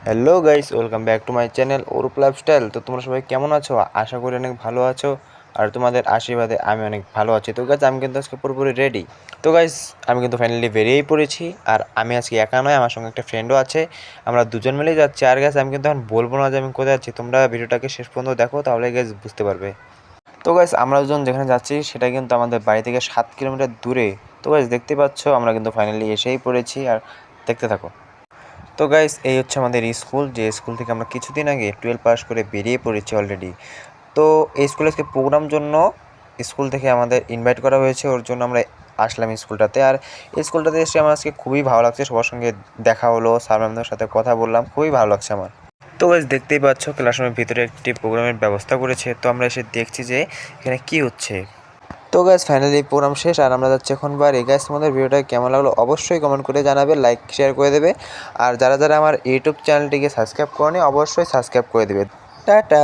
Hello guys, welcome back to my channel Arup lifestyle. তো তোমরা সবাই কেমন আছো? আশা করি অনেক ভালো আছো। আর তোমাদের আশীর্বাদে আমি অনেক ভালো আছি। তো গাইস, আমি কিন্তু আজকে পুরোপুরি রেডি। তো গাইস, আমি কিন্তু ফাইনালি বেরিয়েই পড়েছি। আর আমি আজকে একা নয়, আমার সঙ্গে একটা ফ্রেন্ডও আছে। আমরা দুজন মিলেই যাচ্ছি। আর গাইস, আমি কিন্তু এখন বলবো না যে আমি কোথায় যাচ্ছি। তোমরা ভিডিওটাকে শেষ পর্যন্ত দেখো, তাহলে গাইস বুঝতে পারবে। তো গাইস, আমরা দুজন যেখানে যাচ্ছি সেটা কিন্তু আমাদের বাড়ি থেকে 7 কিলোমিটার দূরে। তো গাইস, দেখতে পাচ্ছ আমরা কিন্তু ফাইনালি এসেই পড়েছি। আর দেখতে থাকো। তো গাইস, এই হচ্ছে আমাদের স্কুল, যে স্কুল থেকে আমরা কিছুদিন আগে 12 পাস করে বেরিয়ে পড়েছি অলরেডি। তো এই স্কুলে আজকে প্রোগ্রাম জন্য স্কুল থেকে আমাদের ইনভাইট করা হয়েছে, ওর জন্য আমরা আসলাম স্কুলটাতে। আর এই স্কুলটাতে এসে আমার আজকে খুবই ভালো লাগছে, সবার সঙ্গে দেখা হলো, স্যার ম্যামদের সাথে কথা বললাম, খুবই ভালো লাগছে আমার। তো গাইস, দেখতেই পাচ্ছ ক্লাসরুমের ভিতরে একটি প্রোগ্রামের ব্যবস্থা করেছে। তো আমরা এসে দেখছি যে এখানে কি হচ্ছে। তো গাইস, ফাইনালি প্রোগ্রাম শেষ আর আমরা যাচ্ছি এখন বাড়ি। গাইস, তোমাদের ভিডিওটা কেমন লাগলো অবশ্যই কমেন্ট করে জানাবে, লাইক শেয়ার করে দেবে। আর যারা যারা আমার ইউটিউব চ্যানেলটিকে সাবস্ক্রাইব করেনি অবশ্যই সাবস্ক্রাইব করে দেবে। টাটা।